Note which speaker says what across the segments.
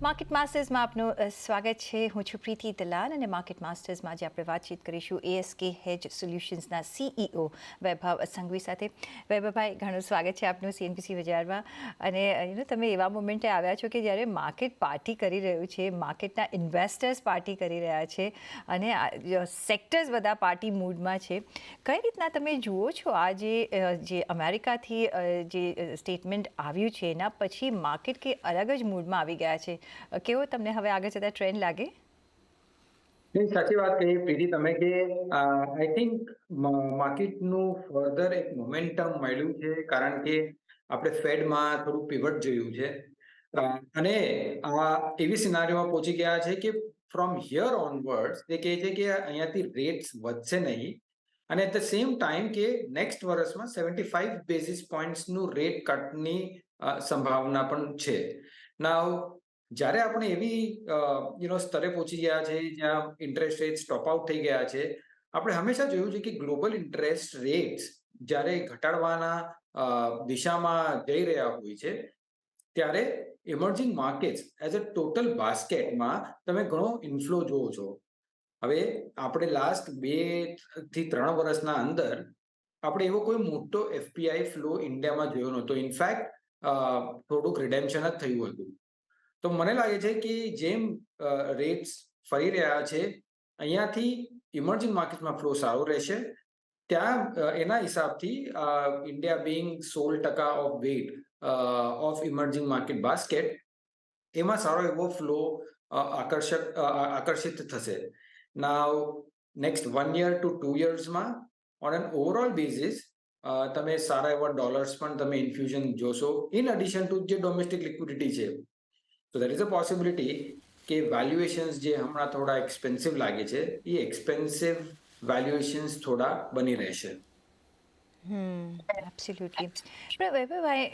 Speaker 1: Market માસ્ટર્સમાં આપનું સ્વાગત છે. હું છું પ્રીતિ દલાલ અને માર્કેટ માસ્ટર્સમાં આજે આપણે વાતચીત કરીશું ASK હેજ સોલ્યુશન્સના CEO વૈભવ સંઘવી સાથે. વૈભવભાઈ, ઘણું સ્વાગત છે આપનું CNBC બજારમાં. અને તમે એવા મોમેન્ટે આવ્યા છો કે જ્યારે માર્કેટ પાર્ટી કરી રહ્યું છે, માર્કેટના ઇન્વેસ્ટર્સ પાર્ટી કરી રહ્યા છે અને સેક્ટર્સ બધા પાર્ટી મૂડમાં છે. કઈ રીતના તમે જુઓ છો આ જે અમેરિકાથી જે સ્ટેટમેન્ટ આવ્યું છે એના પછી માર્કેટ કે અલગ જ મૂડમાં આવી ગયા છે? કેવો તમને હવે આગળ જતા ટ્રેન્ડ લાગે?
Speaker 2: સાચી વાત કહી પ્રીતિ તમે કે આઈ થિંક માર્કેટનું ફર્ધર એક મોમેન્ટમ મળ્યું છે કારણ કે આપણે ફેડમાં થોડું પીવટ જોયું છે અને આ એવી સિનારીઓમાં પહોંચી ગયા છે કે ફ્રોમ હિયર ઓનવર્ડ્સ તે કહે છે કે અહીંયાથી રેટ્સ વધશે નહીં અને એટ ધ સેમ ટાઈમ કે નેક્સ્ટ વર્ષમાં 75 બેઝિસ પોઈન્ટ્સનું રેટ કટની સંભાવના પણ છે. નાવ જ્યારે આપણે એવી સ્તરે પહોંચી ગયા છે જ્યાં ઇન્ટરેસ્ટ રેટ સ્ટોપ આઉટ થઈ ગયા છે, આપણે હંમેશા જોયું છે કે ગ્લોબલ ઇન્ટરેસ્ટ રેટ્સ જ્યારે ઘટાડવાના દિશામાં જઈ રહ્યા હોય છે ત્યારે emerging markets as a total બાસ્કેટમાં તમે ઘણો ઇન્ફ્લો જોવો છો. હવે આપણે લાસ્ટ 2 થી 3 વર્ષના અંદર આપણે એવો કોઈ મોટો FPI ફ્લો ઇન્ડિયામાં જોયો નહોતો. ઇનફેક્ટ થોડુંક રિડેમ્પશન જ થયું હતું. તો મને લાગે છે કે જેમ રેટ્સ ફરી રહ્યા છે અહીંયાથી ઇમર્જિંગ માર્કેટમાં ફ્લો સારો રહેશે. ત્યાં એના હિસાબથી India being 16% of weight of emerging market basket, એમાં સારો એવો ફ્લો આકર્ષિત થશે. નાવ નેક્સ્ટ 1 year to 2 yearsમાં ઓન એન ઓવરઓલ બેઝિસ તમે સારા એવા ડોલર્સ પણ તમે ઇન્ફ્યુઝન જોશો ઇન એડિશન ટુ જે ડોમેસ્ટિક લિક્વિડિટી છે. So there is a possibility કે વેલ્યુએશન્સ જે હમણાં થોડા એક્સપેન્સિવ લાગે છે એ એક્સપેન્સિવ વેલ્યુએશન્સ થોડા બની રહેશે.
Speaker 1: એબ્સોલ્યુટલી. પણ વૈભવભાઈ,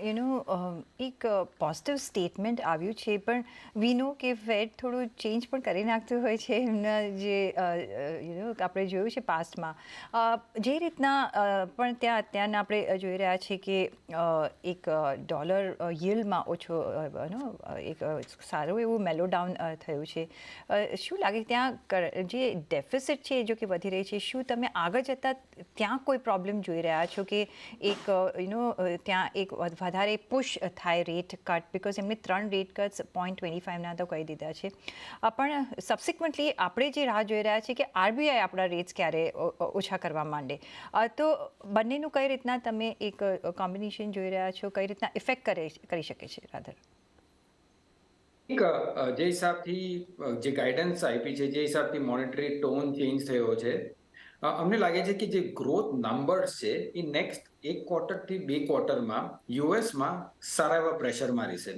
Speaker 1: એક પોઝિટિવ સ્ટેટમેન્ટ આવ્યું છે, પણ વી નો કે ફેડ થોડું ચેન્જ પણ કરી નાખતું હોય છે એમના જે આપણે જોયું છે પાસ્ટમાં. જે રીતના પણ ત્યાં અત્યારના આપણે જોઈ રહ્યા છીએ કે એક ડોલર યીલ્ડમાં ઓછો એક સારું એવું મેલો ડાઉન થયું છે. શું લાગે ત્યાં જે ડેફિસિટ છે જો કે વધી રહી છે, શું તમે આગળ જતાં ત્યાં કોઈ પ્રોબ્લેમ જોઈ રહ્યા છો કે એક ત્યાં એક વધારે પુશ થાય રેટ કટ? બિકોઝ એમને 3 રેટ કટ્સ 0.25ના તો કહી દીધા છે. પણ સબસિક્વન્ટલી આપણે જે રાહ જોઈ રહ્યા છીએ કે RBI આપણા રેટ્સ ક્યારે ઓછા કરવા માંડે. તો બંનેનું કઈ રીતના તમે એક કોમ્બિનેશન જોઈ રહ્યા છો, કઈ રીતના ઇફેક્ટ કરી શકે છે રાધર?
Speaker 2: જે હિસાબથી જે ગાઈડન્સ આપી છે, જે હિસાબથી મોનેટરી ટોન ચેન્જ થયો છે, અમને લાગે છે કે જે ગ્રોથ નંબર્સ છે એ નેક્સ્ટ 1 quarter થી 2 quarterમાં યુએસમાં સારા એવા પ્રેશરમાં રહેશે.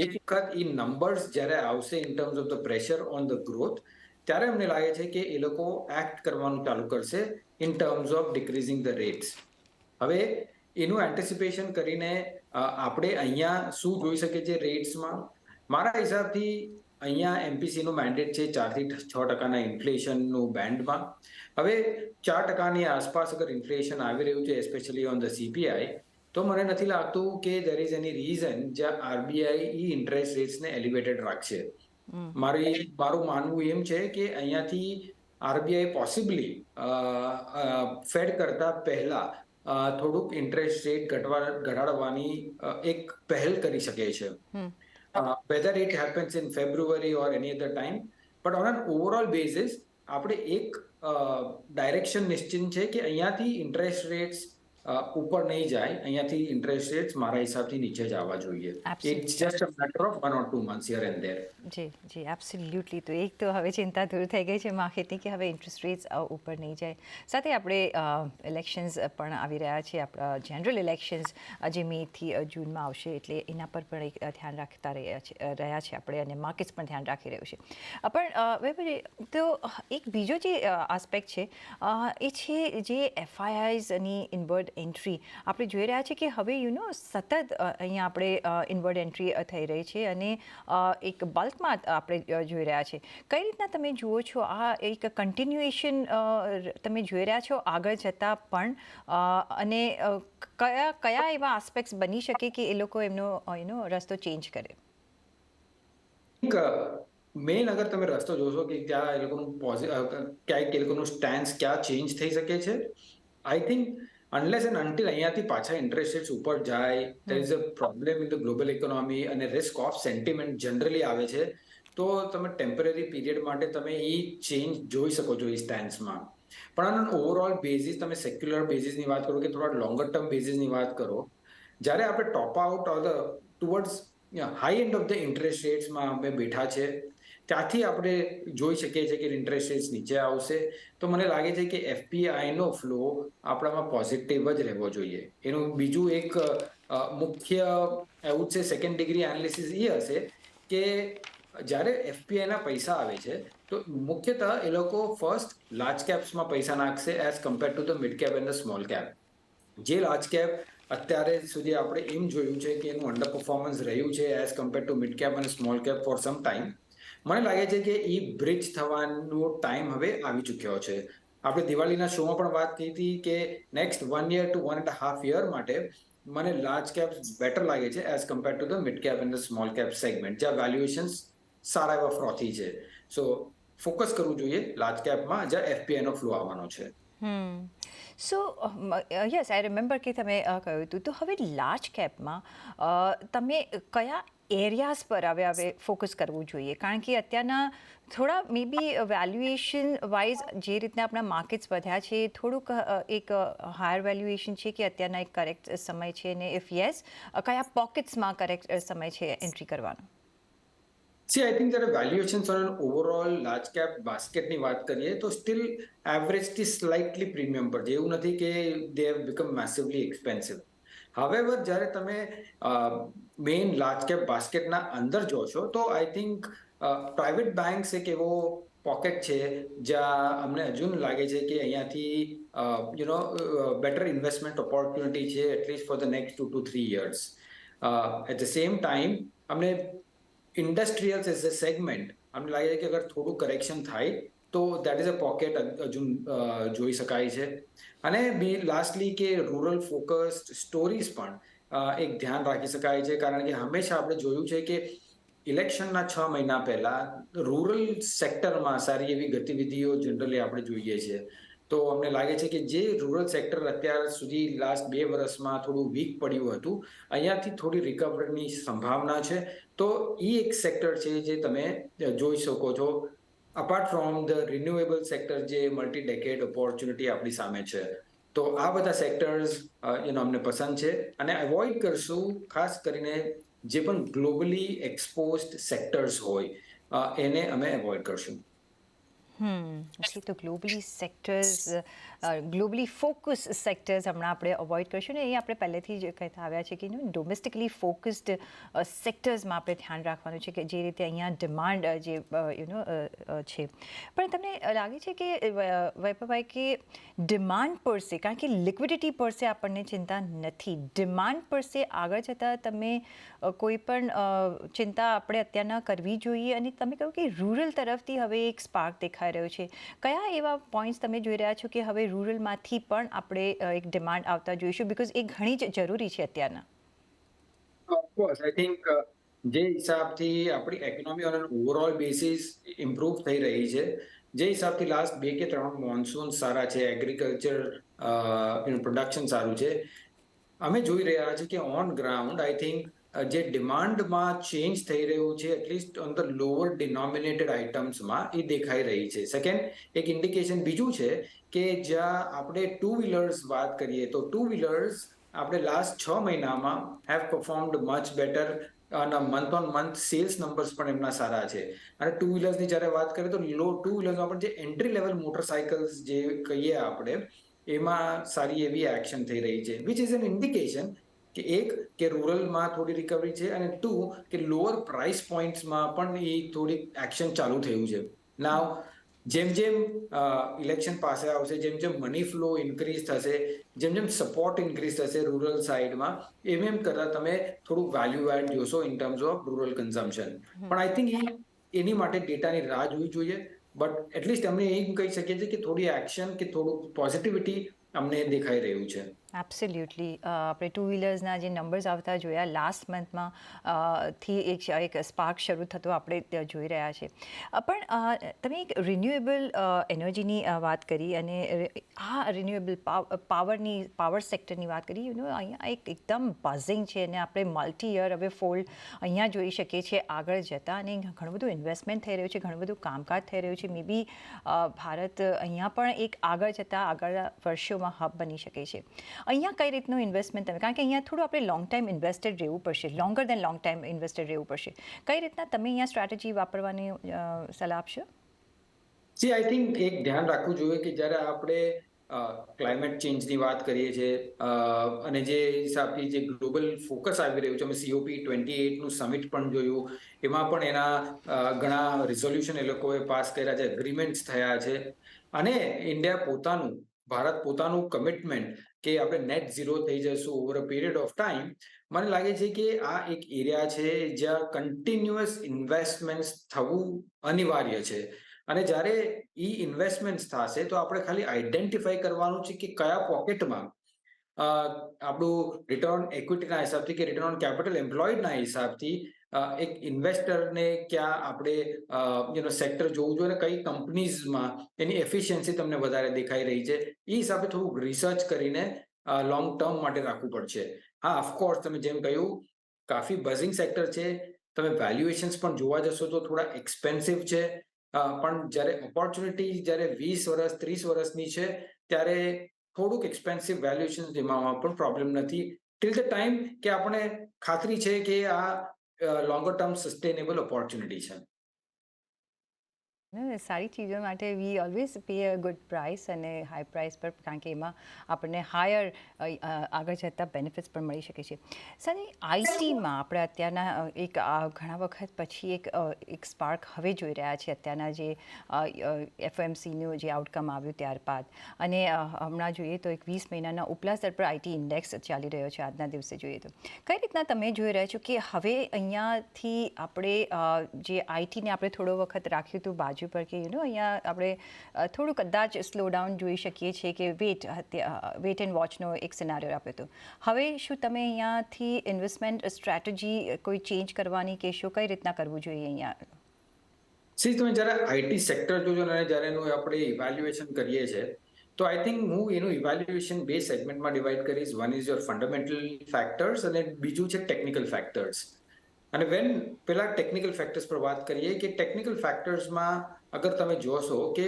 Speaker 2: એક વખત એ નંબર્સ જ્યારે આવશે in terms of the pressure on the growth, ત્યારે અમને લાગે છે કે એ લોકો એક્ટ કરવાનું ચાલુ કરશે in terms of decreasing the rates. હવે એનું એન્ટિસિપેશન કરીને આપણે અહીંયા શું જોઈ શકીએ છીએ રેટ્સમાં? મારા હિસાબથી અહીંયા MPCનું મેન્ડેટ છે 4 થી 6% ઇન્ફ્લેશનનું બેન્ડમાં. હવે 4%ની આસપાસ અગર ઇન્ફ્લેશન આવી રહ્યું છે એસ્પેશિયલી ઓન ધ CPI, તો મને નથી લાગતું કે દેર ઇઝ એની રીઝન જ્યાં RBI ઇન્ટરેસ્ટ રેટ્સને એલિવેટેડ રાખશે. મારું માનવું એમ છે કે અહીંયાથી RBI પોસિબલી ફેડ કરતા પહેલા થોડુંક ઇન્ટરેસ્ટ રેટ ઘટાડવાની એક પહેલ કરી શકે છે. whether it happens in February or any other time, but on an overall basis આપણે એક ડાયરેક્શન નિશ્ચિત છે કે અહીંયાથી ઇન્ટરેસ્ટ રેટ્સ ઉપર નહીં જાય, અહીંયાથી ઇન્ટરેસ્ટ રેટ્સ મારા હિસાબથી નીચે જ આવવા જોઈએ. It's just a matter of 1 or 2 months here and there.
Speaker 1: જી એબ્સોલ્યુટલી. તો એક તો હવે ચિંતા દૂર થઈ ગઈ છે માર્કેટની કે હવે ઇન્ટરેસ્ટ રેટ્સ ઉપર નહીં જાય. સાથે આપણે ઇલેક્શન્સ પણ આવી રહ્યા છે, આપણા જનરલ ઇલેક્શન્સ જે મેથી જૂનમાં આવશે, એટલે એના પર પણ એક ધ્યાન રાખતા રહ્યા છે આપણે અને માર્કેટ્સ પણ ધ્યાન રાખી રહ્યું છે. પણ તો એક બીજો જે આસ્પેક્ટ છે એ છે જે FIIsની ઇનવર્ડ એન્ટ્રી. આપણે જોઈ રહ્યા છીએ કે હવે સતત અહીંયા આપણે ઇનવર્ડ એન્ટ્રી થઈ રહી છે અને એક બલ્કમાં આપણે જોઈ રહ્યા છીએ. કઈ રીતના તમે જુઓ છો આ એક કન્ટિન્યુએશન તમે જોઈ રહ્યા છો આગળ જતાં પણ, અને કયા એવા આસ્પેક્ટ્સ બની શકે કે એ લોકો એમનો રસ્તો ચેન્જ કરે?
Speaker 2: મેઇન અગર તમે રસ્તો જોશો કે ત્યાં એ લોકોનું ક્યાંક એ લોકોનું સ્ટેન્સ ક્યાં ચેન્જ થઈ શકે છે, I think unless and until અહીંયાથી પાછા ઇન્ટરેસ્ટ રેટ્સ ઉપર જાય, there is a problem in the global economy અને રિસ્ક ઓફ સેન્ટિમેન્ટ જનરલી આવે છે, તો તમે ટેમ્પરરી પીરિયડ માટે તમે એ ચેન્જ જોઈ શકો છો એ સ્ટેન્સમાં. પણ આનો ઓવરઓલ બેઝિસ તમે સેક્યુલર બેઝિસની વાત કરો કે થોડા લોંગર ટર્મ બેઝિસની વાત કરો, જ્યારે આપણે top out or the towards high end of the interest રેટ્સમાં અમે બેઠા છે, ત્યાંથી આપણે જોઈ શકીએ છીએ કે ઇન્ટરેસ્ટ રેટ્સ નીચે આવશે. તો મને લાગે છે કે એફપીઆઈનો ફ્લો આપણામાં પોઝિટિવ જ રહેવો જોઈએ. એનું બીજું એક મુખ્ય એવું છે સેકન્ડ ડિગ્રી એનાલિસિસ એ હશે કે જ્યારે એફપીઆઈના પૈસા આવે છે તો મુખ્યતઃ એ લોકો ફર્સ્ટ લાર્જ કેપ્સમાં પૈસા નાખશે as compare to the mid cap and the small cap. જે લાર્જ કેપ અત્યારે સુધી આપણે એમ જોયું છે કે એનું અંડર પરફોર્મન્સ રહ્યું છે as compare to mid cap અને small cap for some time. મને લાગે છે કે એ બ્રિજ થવાનો ટાઈમ હવે આવી ચૂક્યો છે. આપણે દિવાળીના શોમાં પણ વાત કરી હતી કે નેક્સ્ટ 1 year to 1.5 year માટે મને લાર્જ કેપ બેટર લાગે છે as compare to the mid cap and the small cap segment, જ્યાં વેલ્યુએશન્સ સારા એવા ફ્રોથી છે. સો ફોકસ કરવું જોઈએ લાર્જ કેપમાં, જ્યાં એફપીઆઈનો ફ્લો આવવાનો છે.
Speaker 1: સો યસ આઈ રિમેમ્બર કે તમે કહ્યું હતું. તો હવે લાર્જ કેપમાં તમે કયા એરિયાઝ પર હવે ફોકસ કરવું જોઈએ? કારણ કે અત્યારના થોડા મે બી વેલ્યુએશન વાઇઝ જે રીતના આપણા માર્કેટ્સ વધ્યા છે, થોડુંક એક હાયર વેલ્યુએશન છે કે અત્યારના એક કરેક્ટ સમય છે, ને ઇફ યસ કયા પોકેટ્સમાં કરેક્ટ સમય છે એન્ટ્રી કરવાનો?
Speaker 2: સી આઈ થિંક જ્યારે valuation on overall large cap બાસ્કેટની વાત કરીએ તો સ્ટીલ એવરેજથી સ્લાઇટલી પ્રીમિયમ પર છે. એવું નથી કે they have become massively expensive. However જ્યારે તમે મેઇન લાર્જ કેપ બાસ્કેટના અંદર જોશો તો આઈ થિંક પ્રાઇવેટ બેંક્સ એક એવો પોકેટ છે જ્યાં અમને હજુ લાગે છે કે અહીંયાથી બેટર ઇન્વેસ્ટમેન્ટ ઓપોર્ચ્યુનિટી છે at least for the next 2 to 3 years. At the same time અમને ઇન્ડસ્ટ્રીયલ્સ એઝ અ સેગમેન્ટ અમને લાગે છે કે અગર થોડું કરેક્શન થાય તો દેટ ઇઝ અ પોકેટ હજુ જોઈ શકાય છે. અને બી લાસ્ટલી કે રૂરલ ફોકસ્ડ સ્ટોરીઝ પણ એક ધ્યાન રાખી શકાય છે, કારણ કે હંમેશા આપણે જોયું છે કે ઇલેક્શનના 6 મહિના પહેલા રૂરલ સેક્ટરમાં સારી એવી ગતિવિધિઓ જનરલી આપણે જોઈએ છીએ. તો અમને લાગે છે કે જે રૂરલ સેક્ટર અત્યાર સુધી લાસ્ટ 2 વર્ષમાં થોડું વીક પડ્યું હતું, અહીંયાથી થોડી રિકવરીની સંભાવના છે. તો એ એક સેક્ટર છે જે તમે જોઈ શકો છો, apart from the renewable sector જે મલ્ટી ડેકેડ ઓપોર્ચ્યુનિટી આપણી સામે છે. તો આ બધા સેક્ટર્સ અમને પસંદ છે અને અવોઇડ કરશું ખાસ કરીને જે પણ ગ્લોબલી એક્સપોઝડ સેક્ટર્સ હોય એને અમે એવોઇડ કરશું.
Speaker 1: ઓકે, તો globally sectors, globally focus sectors હમણાં આપણે અવોઇડ કરીશું, ને એ આપણે પહેલેથી જ કહેતા આવ્યા છે કે ડોમેસ્ટિકલી ફોકસ્ડ સેક્ટર્સમાં આપણે ધ્યાન રાખવાનું છે કે જે રીતે અહીંયા ડિમાન્ડ જે છે. પણ તમને લાગે છે કે વૈભવભાઈ કે ડિમાન્ડ પર સે, કારણ કે લિક્વિડિટી પર સે આપણને ચિંતા નથી, ડિમાન્ડ પર સે આગળ જતાં તમે કોઈ પણ ચિંતા આપણે અત્યારના કરવી જોઈએ? અને તમે કહ્યું કે રૂરલ તરફથી હવે એક સ્પાર્ક દેખાય રહ્યો છે. કયા એવા પોઈન્ટ્સ તમે જોઈ રહ્યા છો કે હવે રૂરલમાંથી પણ આપણે એક ડિમાન્ડ આવતા જોઈશું, બીકોઝ એ ઘણી જ જરૂરી છે અત્યારના?
Speaker 2: ઓફકોર્સ આઈ થિંક જે હિસાબથી આપણી economy on overall basis improve થઈ રહી છે, જે હિસાબથી લાસ્ટ 2 કે 3 મોન્સૂન સારા છે, એગ્રીકલ્ચર પ્રોડક્શન સારું છે, અમે જોઈ રહ્યા છીએ કે ઓન ગ્રાઉન્ડ આઈ થિંક જે ડિમાન્ડમાં ચેન્જ થઈ રહ્યું છે એટલીસ્ટ ઓન ધ લોઅર ડિનોમિનેટેડ આઇટમ્સમાં એ દેખાઈ રહી છે. સેકન્ડ એક ઇન્ડિકેશન બીજું છે કે જ્યાં આપણે ટુ વ્હીલર્સ વાત કરીએ તો ટુ વ્હીલર્સ આપણે લાસ્ટ 6 મહિનામાં હેવ પરફોર્મડ મચ બેટર અને month on month sales numbers પણ એમના સારા છે. અને ટુ વ્હીલર્સની જ્યારે વાત કરીએ તો ટુ વ્હીલર્સમાં પણ જે એન્ટ્રી લેવલ મોટરસાયકલ્સ જે કહીએ આપણે એમાં સારી એવી એક્શન થઈ રહી છે, વિચ ઇઝ એન ઇન્ડિકેશન કે એક કે રૂરલમાં થોડી રિકવરી છે અને 2 કે લોઅર પ્રાઇસ પોઈન્ટ્સમાં પણ એ થોડી એક્શન ચાલુ થયું છે. નાવ જેમ જેમ ઇલેક્શન પાસે આવશે, જેમ જેમ મની ફ્લો ઇન્ક્રીઝ થશે, જેમ જેમ સપોર્ટ ઇન્ક્રીઝ થશે રૂરલ સાઇડમાં, એમ કરતાં તમે થોડુંક વેલ્યુ એડ જોશો in terms of rural consumption. પણ આઈ થિંક એની માટે ડેટાની રાહ જોવી જોઈએ, બટ એટલીસ્ટ અમને એમ કહી શકીએ છીએ કે થોડી એક્શન કે થોડુંક પોઝિટિવિટી અમને દેખાઈ રહ્યું છે.
Speaker 1: એબ્સોલ્યુટલી આપણે ટુ વ્હીલર્સના જે નંબર્સ આવતા જોયા લાસ્ટ મંથમાં થી એક સ્પાર્ક શરૂ થતો આપણે જોઈ રહ્યા છે. પણ તમે એક રિન્યુએબલ એનર્જીની વાત કરી અને આ રિન્યુએબલ પાવર સેક્ટરની વાત કરી. અહીંયા એકદમ બઝિંગ છે અને આપણે મલ્ટી યર હવે ફોલ્ડ અહીંયા જોઈ શકીએ છીએ આગળ જતાં, અને ઘણું બધું ઇન્વેસ્ટમેન્ટ થઈ રહ્યું છે, ઘણું બધું કામકાજ થઈ રહ્યું છે. મે બી ભારત અહીંયા પણ એક આગળ જતાં આગળ વર્ષોમાં હબ બની શકે છે. અહીંયા કઈ રીતનું ઇન્વેસ્ટમેન્ટ તમે, કારણ કે અહીંયા થોડું આપણે લોંગ ટાઈમ ઇન્વેસ્ટેડ રહેવું પડશે, લોંગર દેન લોંગ ટાઈમ ઇન્વેસ્ટેડ રહેવું પડશે. કઈ રીતના તમે અહીંયા સ્ટ્રેટેજી વાપરવાની સલાહ આપશો?
Speaker 2: સી આઈ થિંક એક ધ્યાન રાખવું જોઈએ કે જ્યારે આપણે ક્લાઇમેટ ચેન્જની વાત કરીએ છીએ અને જે હિસાબથી જે ગ્લોબલ ફોકસ આવી રહ્યું છે, અમે COP28નું સમિટ પણ જોયું, એમાં પણ એના ઘણા રિઝોલ્યુશન એ લોકોએ પાસ કર્યા છે, એગ્રીમેન્ટ્સ થયા છે. અને ઇન્ડિયા ભારત પોતાનું કમિટમેન્ટ કે આપણે નેટ ઝીરો થઈ જશું over a period of time, મને લાગે છે કે આ એક એરિયા છે જ્યાં કન્ટિન્યુઅસ ઇન્વેસ્ટમેન્ટ થવું અનિવાર્ય છે. અને જ્યારે ઇન્વેસ્ટમેન્ટ થશે તો આપણે ખાલી આઈડેન્ટિફાઈ કરવાનું છે કે કયા પોકેટમાં આપણું રિટર્ન ઓન ઇક્વિટીના હિસાબથી કે રિટર્ન ઓન કેપિટલ એમ્પ્લોયડના હિસાબથી એક ઇન્વેસ્ટરને ક્યાં આપણે સેક્ટર જોવું જોઈએ, કઈ કંપનીઝમાં એની એફિશિયન્સી તમને વધારે દેખાઈ રહી છે, એ હિસાબે થોડુંક રિસર્ચ કરીને લોંગ ટર્મ માટે રાખવું પડશે. હા, ઓફકોર્સ તમે જેમ કહ્યું કાફી બઝિંગ સેક્ટર છે, તમે વેલ્યુએશન્સ પણ જોવા જશો તો થોડા એક્સપેન્સિવ છે, પણ જ્યારે ઓપોર્ચ્યુનિટી જ્યારે 20 વર્ષ 30 વર્ષની છે ત્યારે થોડુંક એક્સપેન્સિવ વેલ્યુએશન જેમાં પણ પ્રોબ્લેમ નથી, ટિલ ધ ટાઈમ કે આપણે ખાતરી છે કે આ લોંગર ટર્મ સસ્ટેનેબલ ઓપોર્ચ્યુનિટી છે.
Speaker 1: સારી ચીજો માટે વી always pay a good price અને હાઈ પ્રાઇસ પર, કારણ કે એમાં આપણને હાયર આગળ જતાં બેનિફિટ્સ પણ મળી શકે છે. સની આઈટીમાં આપણે અત્યારના ઘણા વખત પછી એક સ્પાર્ક હવે જોઈ રહ્યા છે અત્યારના જે FOMCનું જે આઉટકમ આવ્યું ત્યારબાદ, અને હમણાં જોઈએ તો 20 મહિનાના ઉપલા સ્તર પર આઈટી ઇન્ડેક્સ ચાલી રહ્યો છે આજના દિવસે જોઈએ તો. કઈ રીતના તમે જોઈ રહ્યા છો કે હવે અહીંયાથી આપણે જે આઈટીને આપણે થોડો વખત રાખ્યું હતું બાજુ પર કે અહીંયા આપણે થોડું કદાચ સ્લો ડાઉન જોઈ શકીએ છીએ કે વેટ એન્ડ વોચનો એક સિનારિયો આપ્યો હતો. હવે શું તમે અહીંયાથી ઇન્વેસ્ટમેન્ટ સ્ટ્રેટેજી કોઈ ચેન્જ કરવાની કે શું કઈ રીતના કરવું જોઈએ અહીંયા?
Speaker 2: સી તમે જ્યારે આઈટી સેક્ટર જોજો અને જ્યારે એનું આપણે ઇવેલ્યુએશન કરીએ છીએ તો આઈ થિંક હું એનું ઇવેલ્યુએશન બે સેગમેન્ટમાં ડિવાઈડ કરીશ. One is your fundamental factors અને બીજું છે ટેકનિકલ ફેક્ટર્સ. અને પેલા ટેકનિકલ ફેક્ટર્સ પર વાત કરીએ કે ટેકનિકલ ફેક્ટર્સમાં અગર તમે જોશો કે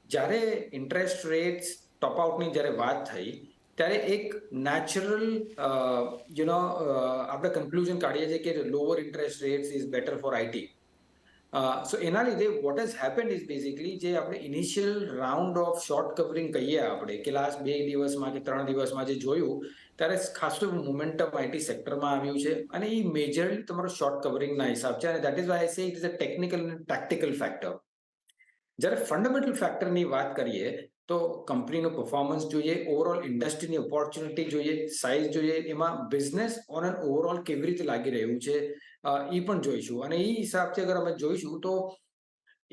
Speaker 2: જ્યારે ઇન્ટરેસ્ટ રેટ્સ ટોપ આઉટની જ્યારે વાત થઈ ત્યારે એક નેચરલ આપણે કન્ક્લુઝન કાઢીએ છીએ કે lower interest rates is better for IT. So એના લીધે what has happened is basically જે આપણે initial round of short covering કહીએ આપણે કે લાસ્ટ 2 દિવસમાં કે 3 દિવસમાં જે જોયું ત્યારે ખાસું મોમેન્ટમ આઈટી સેક્ટરમાં આવ્યું છે અને એ મેજરલી તમારો શોર્ટ કવરિંગના હિસાબ છે અને દેટ ઇઝ વાય આઈ સે ઇટ ઇઝ અ ટેકનિકલ અને ટેક્ટિકલ ફેક્ટર. જ્યારે ફંડામેન્ટલ ફેક્ટરની વાત કરીએ તો કંપનીનું પરફોર્મન્સ જોઈએ, ઓવરઓલ ઇન્ડસ્ટ્રીની ઓપોર્ચ્યુનિટી જોઈએ, સાઇઝ જોઈએ, એમાં બિઝનેસ ઓન એન ઓવરઓલ કેવી રીતે લાગી રહ્યું છે એ પણ જોઈશું. અને એ હિસાબથી અગર અમે જોઈશું તો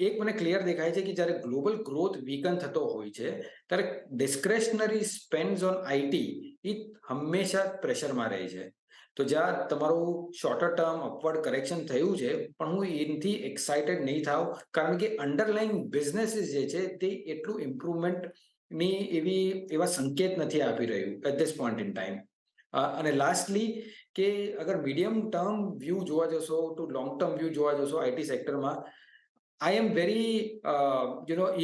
Speaker 2: એક મને ક્લિયર દેખાય છે કે જ્યારે ગ્લોબલ ગ્રોથ વીકન થતો હોય છે ત્યારે ડિસ્ક્રેશનરી સ્પેન્ડ્સ ઓન આઈટી એ હંમેશા પ્રેશરમાં રહે છે. તો જ્યાં તમારું શોર્ટર ટર્મ અપવર્ડ કરેક્શન થયું છે પણ હું એનાથી એક્સાઇટેડ નહીં થાવ, કારણ કે અંડરલાઈન બિઝનેસીસ જે છે તે એટલું ઇમ્પ્રુવમેન્ટની એવા સંકેત નથી આપી રહ્યું at this point in time. અને લાસ્ટલી કે અગર મીડિયમ ટર્મ વ્યૂ જોવા જશો ટુ લોંગ ટર્મ વ્યૂ જોવા જશો આઈટી સેક્ટરમાં, આઈ એમ વેરી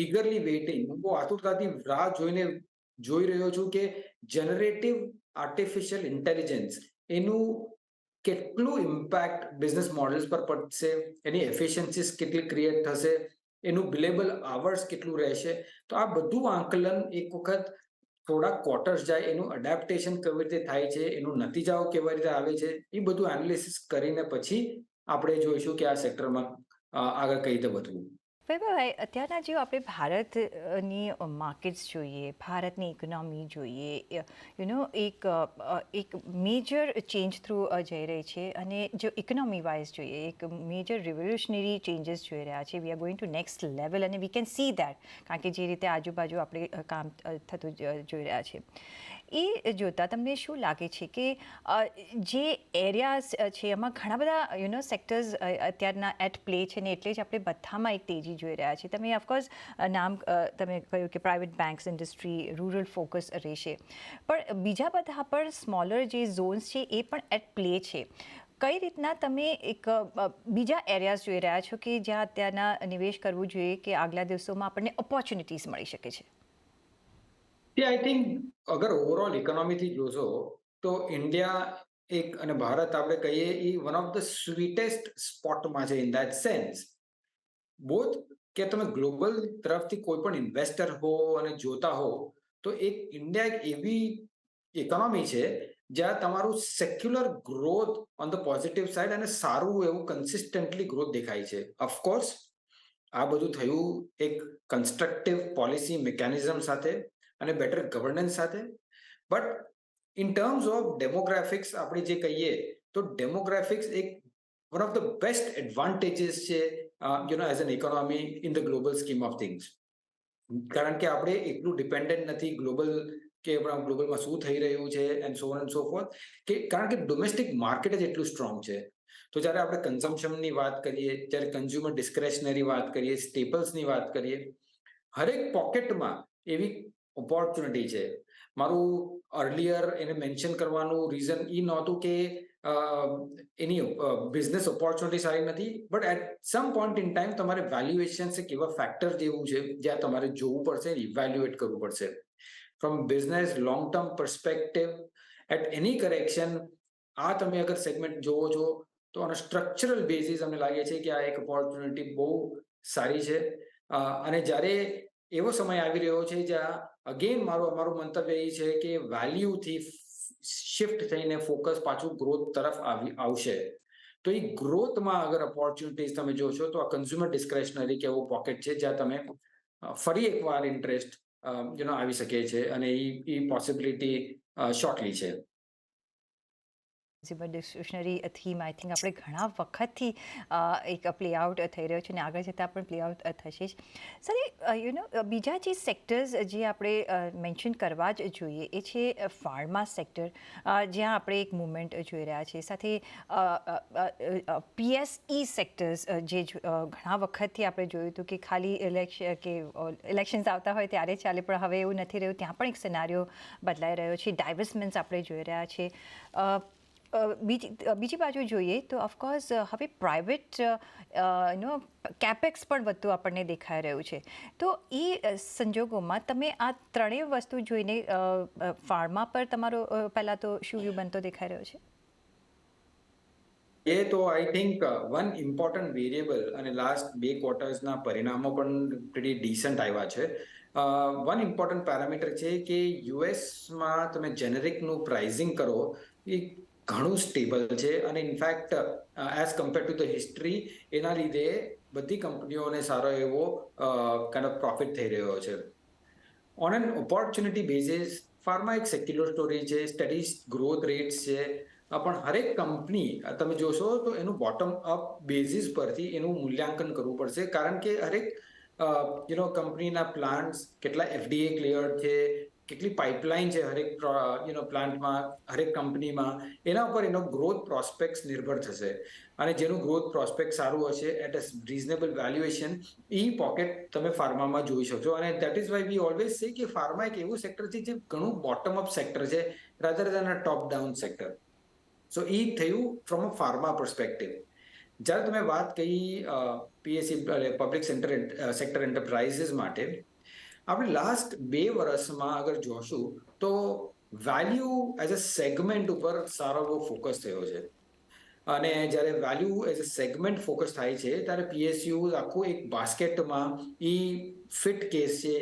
Speaker 2: ઈગરલી વેઇટિંગ. હું બહુ આતુરતાથી રાહ જોઈ રહ્યો છું કે જનરેટિવ આર્ટિફિશિયલ ઇન્ટેલિજન્સ એનું કેટલું ઇમ્પેક્ટ બિઝનેસ મોડલ્સ પર પડશે, એની એફિશિયન્સીસ કેટલી ક્રિએટ થશે, એનું બિલેબલ આવર્સ કેટલું રહેશે. તો આ બધું આંકલન એક વખત થોડા ક્વાર્ટર્સ જાય, એનું અડેપ્ટેશન કેવી રીતે થાય છે, એનું નતીજાઓ કેવી રીતે આવે છે, એ બધું એનાલિસિસ કરીને પછી આપણે જોઈશું કે આ સેક્ટરમાં આગળ કઈ રીતે વધવું.
Speaker 1: વૈભવભાઈ, અત્યારના જો આપણે ભારતની માર્કેટ્સ જોઈએ, ભારતની ઇકોનોમી જોઈએ, એક મેજર ચેન્જ થ્રુ જઈ રહી છે, અને જો ઇકોનોમી વાઇઝ જોઈએ એક મેજર રિવોલ્યુશનરી ચેન્જીસ જોઈ રહ્યા છે. We are going to next level અને વી કેન સી દેટ, કારણ કે જે રીતે આજુબાજુ આપણે કામ થતું જોઈ રહ્યા છે. એ જોતાં તમને શું લાગે છે કે જે એરિયાઝ છે એમાં ઘણા બધા સેક્ટર્સ અત્યારના એટ પ્લે છે ને એટલે જ આપણે બધામાં એક તેજી જોઈ રહ્યા છીએ. તમે ઓફકોર્સ નામ તમે કહ્યું કે private banks industry rural focus રહેશે, પણ બીજા બધા પણ સ્મોલર જે ઝોન્સ છે એ પણ એટ પ્લે છે. કઈ રીતના તમે એક બીજા એરિયાઝ જોઈ રહ્યા છો કે જ્યાં અત્યારના નિવેશ કરવું જોઈએ કે આગલા દિવસોમાં આપણને ઓપોર્ચ્યુનિટીઝ મળી શકે છે?
Speaker 2: આઈ થિંક અગર ઓવરઓલ ઇકોનોમીથી જોશો તો ઇન્ડિયા એક અને ભારત આપણે કહીએ એ વન ઓફ ધ સ્વીટેસ્ટ સ્પોટમાં છે ઇન ધેટ સેન્સ. બોથ કે તમે ગ્લોબલ તરફથી કોઈ પણ ઇન્વેસ્ટર હો અને જોતા હો તો ઇન્ડિયા એક એવી ઇકોનોમી છે જ્યાં તમારું secular growth on the positive side અને સારું એવું કન્સિસ્ટન્ટલી ગ્રોથ દેખાય છે. ઓફકોર્સ આ બધું થયું એક કન્સ્ટ્રક્ટિવ પોલિસી મિકેનિઝમ સાથે અને બેટર ગવર્નન્સ સાથે. But in terms of demographics આપણે જે કહીએ તો ડેમોગ્રાફિક્સ એક one of the best advantages છે as an economy in the global scheme of things. કારણ કે આપણે એટલું ડિપેન્ડન્ટ નથી કે ગ્લોબલમાં શું થઈ રહ્યું છે and so on and so fourth, કે કારણ કે ડોમેસ્ટિક માર્કેટ જ એટલું સ્ટ્રોંગ છે. તો જ્યારે આપણે કન્ઝમ્પશનની વાત કરીએ, જ્યારે કન્ઝ્યુમર ડિસ્ક્રેશનરી વાત કરીએ, સ્ટેપલ્સની વાત કરીએ, હરેક પોકેટમાં એવી ઓપોર્ચ્યુનિટી છે. મારું અર્લિયર એને મેન્શન કરવાનું રીઝન એ નહોતું કે એની બિઝનેસ ઓપોર્ચ્યુનિટી સારી નથી, but at some point in time તમારે વેલ્યુએશન એક એવા ફેક્ટર જેવું છે જ્યાં તમારે જોવું પડશે, ઇવેલ્યુએટ કરવું પડશે. From business long term perspective at any correction આ તમે અગર સેગમેન્ટ જોવો છો તો ઓન સ્ટ્રક્ચરલ બેઝિસ અમને લાગે છે કે આ એક ઓપોર્ચ્યુનિટી બહુ સારી છે. અને જ્યારે એવો સમય આવી રહ્યો છે જ્યાં અગેન અમારું મંતવ્ય એ છે કે વેલ્યુથી શિફ્ટ થઈને ફોકસ પાછું ગ્રોથ તરફ આવશે. તો એ ગ્રોથમાં અગર ઓપોર્ચ્યુનિટીઝ તમે જોશો તો આ કન્ઝ્યુમર ડિસ્ક્રેશનરી કે એવું પોકેટ છે જ્યાં તમે ફરી એકવાર ઇન્ટરેસ્ટ આવી શકે છે અને એ પોસિબિલિટી શોર્ટલી છે.
Speaker 1: Consumer discretionary theme I think આપણે ઘણા વખતથી એક પ્લે આઉટ થઈ રહ્યો છે અને આગળ જતાં પણ પ્લે આઉટ થશે જ. સર બીજા જે સેક્ટર્સ જે આપણે મેન્શન કરવા જ જોઈએ એ છે ફાર્મા સેક્ટર, જ્યાં આપણે એક મુવમેન્ટ જોઈ રહ્યા છીએ. સાથે PSE સેક્ટર્સ જે ઘણા વખતથી આપણે જોયું હતું કે ખાલી ઇલેક્શન્સ આવતા હોય ત્યારે ચાલે, પણ હવે એવું નથી રહ્યું. ત્યાં પણ એક સિનારીઓ બદલાઈ રહ્યો છે. ડાયવર્સમેન્ટ્સ આપણે જોઈ રહ્યા છીએ. બીજી બાજુ જોઈએ તો ઓફકોર્સ હવે પ્રાઇવેટ કેપેક્સ પણ વધતું આપણને દેખાઈ રહ્યું છે. તો એ સંજોગોમાં તમે આ ત્રણેય વસ્તુ જોઈને ફાર્મા પર તમારો પહેલાં તો શું વ્યૂ બનતો દેખાઈ રહ્યો છે?
Speaker 2: એ તો I think one important variable અને લાસ્ટ 2 ક્વાર્ટર્સના પરિણામો પણ પ્રીટી ડિસન્ટ આવ્યા છે. વન ઇમ્પોર્ટન્ટ પેરામીટર છે કે યુએસમાં તમે જેનેરિકનું પ્રાઇઝિંગ કરો એ ઘણું સ્ટેબલ છે અને in fact as compare to the history એના લીધે બધી કંપનીઓને સારો એવો કાઇન્ડ ઓફ પ્રોફિટ થઈ રહ્યો છે. On an opportunity basis pharma એક સેક્યુલર સ્ટોરી છે, સ્ટડી ગ્રોથ રેટ્સ છે, પણ હરેક કંપની તમે જોશો તો એનું બોટમ અપ બેઝિસ પરથી એનું મૂલ્યાંકન કરવું પડશે. કારણ કે હરેક કંપનીના પ્લાન્ટ્સ કેટલા FDA ક્લિયર્ડ છે, કેટલી પાઇપલાઇન છે હરેક પ્લાન્ટમાં, હરેક કંપનીમાં, એના ઉપર એનો ગ્રોથ પ્રોસ્પેક્ટ નિર્ભર થશે. અને જેનું ગ્રોથ પ્રોસ્પેક્ટ સારું હશે એટ અ રીઝનેબલ વેલ્યુએશન એ પોકેટ તમે ફાર્મામાં જોઈ શકશો. અને that is why we always say કે ફાર્મા એક એવું સેક્ટર છે જે ઘણું બોટમ અપ સેક્ટર છે rather than a top down sector. So એ થયું ફ્રોમ અ ફાર્મા પર્સપેક્ટિવ. જ્યારે તમે વાત કહી PSE પબ્લિક સેક્ટર એન્ટરપ્રાઇઝીસ માટે, આપણે લાસ્ટ 2 વર્ષમાં અગર જોશું તો વેલ્યુ એઝ અ સેગમેન્ટ ઉપર સારો એવો ફોકસ થયો છે. અને જ્યારે value as a segment focus થાય છે ત્યારે PSU આખું એક બાસ્કેટમાં એ ફિટ કેસ છે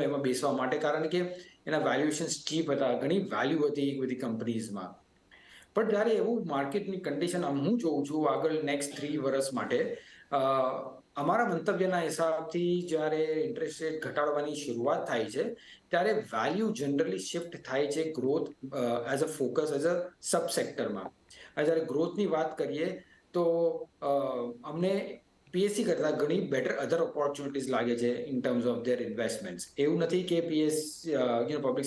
Speaker 2: એમાં બેસવા માટે, કારણ કે એના વેલ્યુએશન ચીપ હતા, ઘણી વેલ્યુ હતી બધી કંપનીઝમાં. પણ જ્યારે એવું માર્કેટની કન્ડિશન હું જોઉં છું આગળ નેક્સ્ટ 3 વર્ષ માટે, અમારા મંતવ્યના હિસાબથી જ્યારે ઇન્ટરેસ્ટ રેટ ઘટાડવાની શરૂઆત થાય છે ત્યારે વેલ્યુ જનરલી શિફ્ટ થાય છે growth as a focus as a sub સેક્ટરમાં. જ્યારે ગ્રોથની વાત કરીએ તો અમને પીએસસી કરતાં ઘણી બેટર અધર ઓપોર્ચ્યુનિટીઝ લાગે છે in terms of their investments. એવું નથી કે પબ્લિક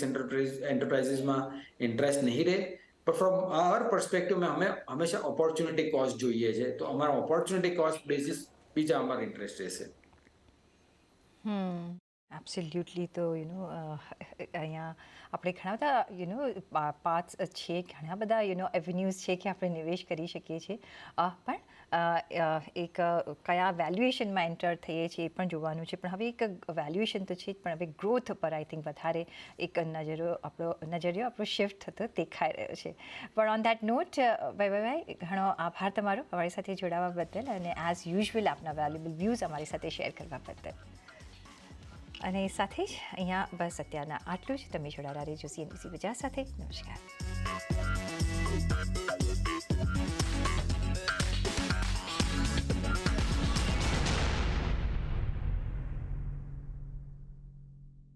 Speaker 2: એન્ટરપ્રાઇઝીસમાં ઇન્ટરેસ્ટ નહીં રહે, પણ ફ્રોમ આવર પર્સપેક્ટિવમાં અમે હંમેશા ઓપોર્ચ્યુનિટી કોસ્ટ જોઈએ છે, તો અમારા ઓપોર્ચ્યુનિટી કોસ્ટ બેસિસ બીજા અમારા ઇન્ટરેસ્ટ રહેશે.
Speaker 1: એબ્સોલ્યુટલી. તો અહીંયા આપણે ઘણા બધા પાથ્સ છે, ઘણા બધા એવન્યુઝ છે કે આપણે નિવેશ કરી શકીએ છીએ, પણ એક કયા વેલ્યુએશનમાં એન્ટર થઈએ છીએ એ પણ જોવાનું છે. પણ હવે એક વેલ્યુએશન તો છે જ, પણ હવે ગ્રોથ પર આઈ થિંક વધારે એક નજરિયો આપણો શિફ્ટ થતો દેખાઈ રહ્યો છે. પણ ઓન દેટ નોટ, ભાઈ ઘણો આભાર તમારો અમારી સાથે જોડાવા બદલ, અને એઝ યુઝ્યુઅલ આપના વેલ્યુબલ વ્યૂઝ અમારી સાથે શેર કરવા બદલ. અને સાથે જ અહીંયા બસ અત્યારના આટલું જ. તમે જોડાયેલા રહેજો CNBC ગુજરાત સાથે. નમસ્કાર.